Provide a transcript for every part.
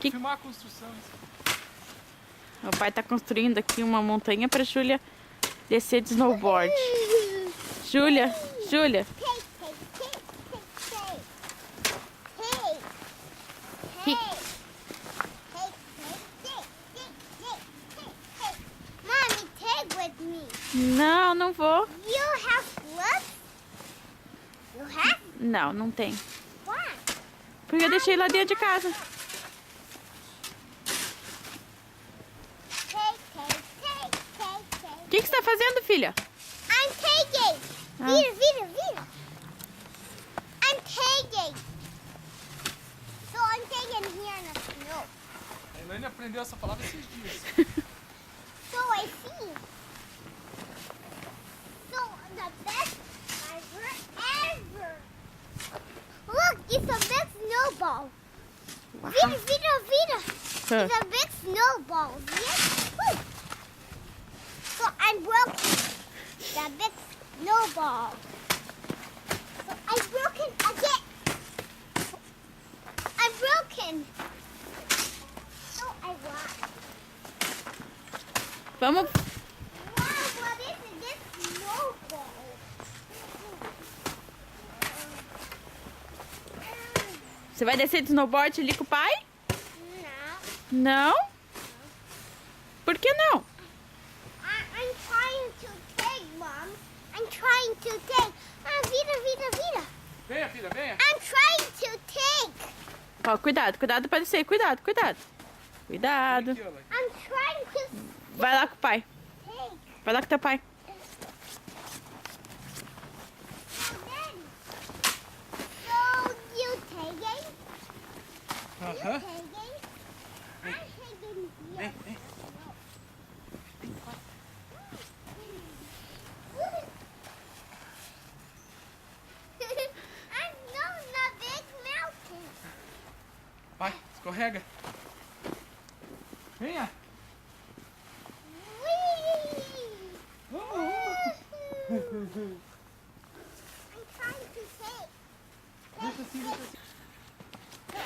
Filmar a construção. O pai tá construindo aqui uma montanha pra Júlia descer de snowboard. Júlia, Júlia. Mommy, take with me. Não, não vou. You have gloves? You have? Não, não tem. Why? Porque eu deixei lá dentro de casa. O que você tá fazendo, filha? I'm taking. Vira, vira, vira. I'm taking. So I'm taking here in the snow. A Elaine aprendeu essa palavra esses dias. So I see. So the best driver ever. Look, it's a big snowball. Uau. Vira, vira, vira. Ah. It's a big snowball. Yes. Woo. So I'm broken. The big snowball. So I'm broken again. I'm broken. So I won. Vamos. Wow, what is it? This snowball. Você vai descer de snowboard ali com o pai? Não. Não? Por que não? I'm trying to take, Mom. I'm trying to take. Vira, vira, vira. Venha, filha, venha. I'm trying to take. Ó, cuidado, cuidado pra descer. Cuidado, cuidado. Cuidado. Aqui, Elaine. I'm trying to Vai lá com o pai. take. Vai lá com teu pai. And then, so you taking? Aham. Taking? I'm taking Vem, here. vem. I'm not in a big mountain. Vai, escorrega. Venha. Whee! Vamos. I'm trying to take. Deixa assim, deixa assim. So I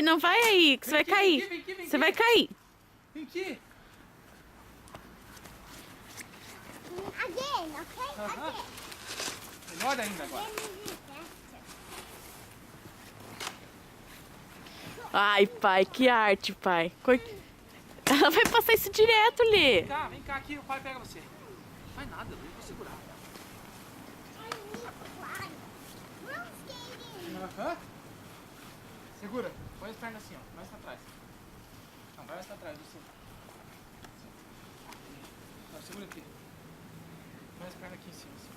Não vai aí, que você vai Vem aqui, cair. vem aqui, vem Você aqui. vai cair. Vem aqui. again, okay? Aham. Again. Melhor ainda agora. Then we do faster. Ai, pai, que arte, pai. Ela vai passar isso direto, Lê. Vem cá aqui, o pai pega você. Não faz nada, eu vou segurar. I need to climb. Room skating. Aham. Segura. Põe as pernas assim, ó. Mais pra trás. Não, vai mais pra trás, você. Não, segura aqui. Põe as pernas aqui em cima, assim.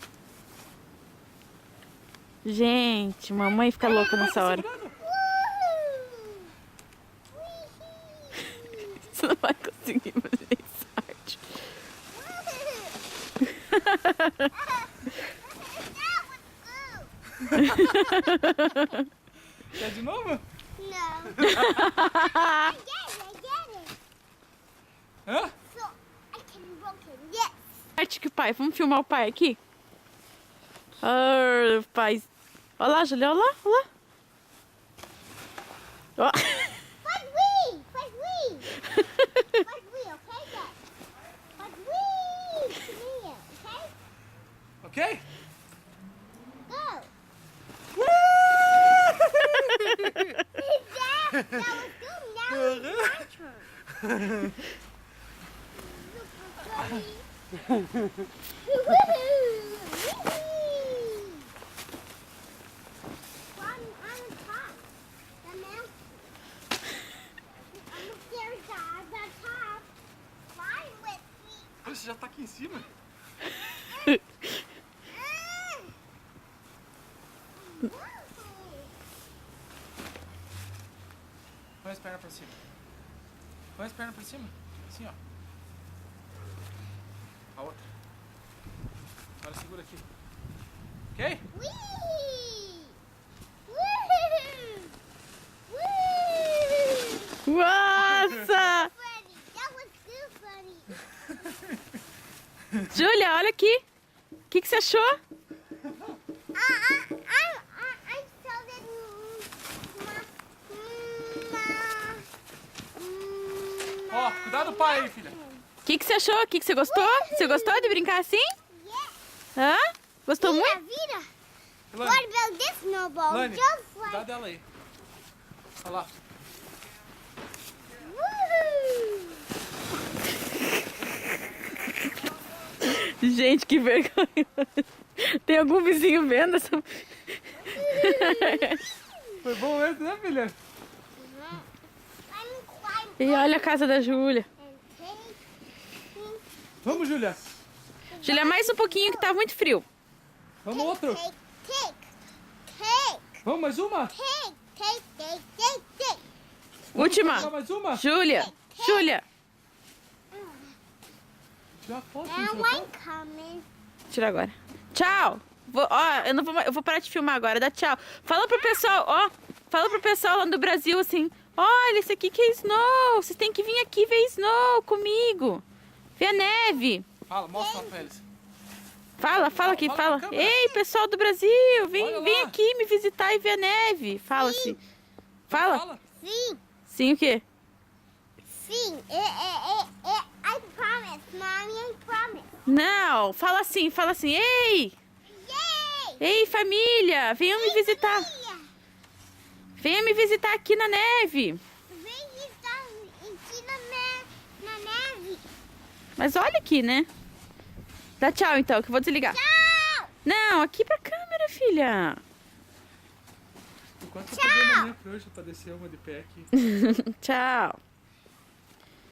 Gente, mamãe fica louca nessa hora. Segurando. Woohoo! Whee! Você não vai conseguir fazer essa arte. That was good. Quer de novo? No. I get it. Hã? So I can rock it. Yes. Arte que o pai. Vamos filmar o pai aqui? Ah, pai. Olha lá, Julia, olha lá, olha lá. Ó. But we, okay, Dad? But we, come here, okay? Ok? Go. Dad, that was good. Now it's my turn. Look, on top, the mountain. I'm scared at the top. Fly with me. Você já tá aqui em cima? Põe as pernas pra cima. Põe as pernas pra cima. Assim, ó. A outra. Agora segura aqui. Ok? Whee! Woo! Woo! Nossa! Funny. That was too funny. Júlia, olha aqui. O que você achou? I saw that. Cuidado do pai aí, filha. O que você achou? O que você gostou? Você gostou de brincar assim? Yeah. Hã? Gostou Vira, muito? vira. Lani, What about this snowball? Lani, Just cuidado like... dela aí. Olha lá. Woohoo! Gente, que vergonha. Tem algum vizinho vendo essa... Foi bom mesmo, né, filha? I'm climb E olha a casa da Júlia. and take... Vamos, Júlia. Júlia, mais um pouquinho que tá muito frio. Vamos outro. Take. Vamos, mais uma? Take. Última. Vamos mais uma? Júlia. Júlia. Tira a foto, Now tira a I'm foto. coming. Tira agora. Tchau. Eu vou parar de filmar agora. Dá tchau. Fala pro pessoal, ó. Fala pro pessoal lá do Brasil assim. Olha, esse aqui que é Snow. Vocês têm que vir aqui ver Snow comigo. Ver a neve. Fala, mostra lá pra eles. Fala aqui, Fala fala. pra câmera. Ei, pessoal do Brasil, Olha vem lá. aqui me visitar e ver a neve. Fala assim. Fala. Fala. Sim. Sim, o quê? Sim. I promise, Mommy, I promise. Não, fala assim. Ei, Yay! ei, família, venham me visitar. Família, Venha me visitar aqui na neve. vem visitar aqui na neve. Mas olha aqui, né? Dá tchau então, que eu vou desligar. Tchau! Não, aqui pra câmera, filha. Enquanto eu tô vendo a minha prancha pra descer uma de pé aqui. Tchau.